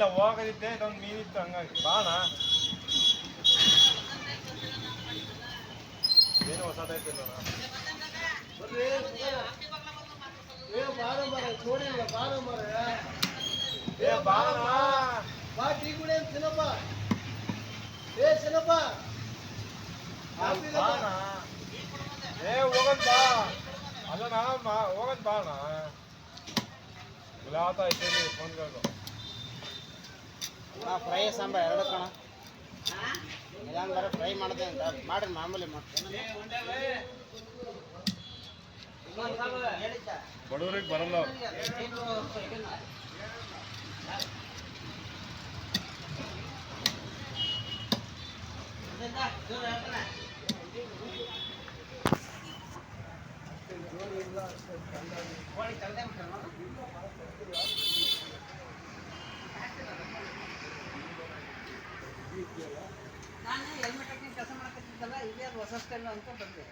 ಇಲ್ಲ ಹೋಗದಿದ್ದೆ ಇದೊಂದು ಮೀನಿತ್ತು ಹಂಗಾಗಿ ಬಾಣ ಏನು ಹೊಸದಾಯ್ತಿಲ್ಲ ಹೋಗದ್ ಬಾ ಅಲ್ಲ ಹೋಗದ್ ಬಾಣ ಗುಲಾತ ಐತೆ ಫೋನ್ಗಳು ಫ್ರೈ ಸಾಂಬಾರ್ ಎರಡು ಕಣ ಇಲ್ಲಾಂದ್ರೆ ಫ್ರೈ ಮಾಡಿದೆ ಅಂತ ಮಾಡ್ರಿ ಮಾಮೂಲಿ ಬಡವ್ರಿಗೆ ಬರಲ್ಲ ನಾನು ಹೆಲ್ಮೆಟ್ ಹಾಕಿ ಕೆಲಸ ಮಾಡಕತ್ತಿದ್ದಲ್ಲ ಇದೇ ಹೊಸ ಸ್ಟೈಲ್ ಅಂತ ಬಂದೆ.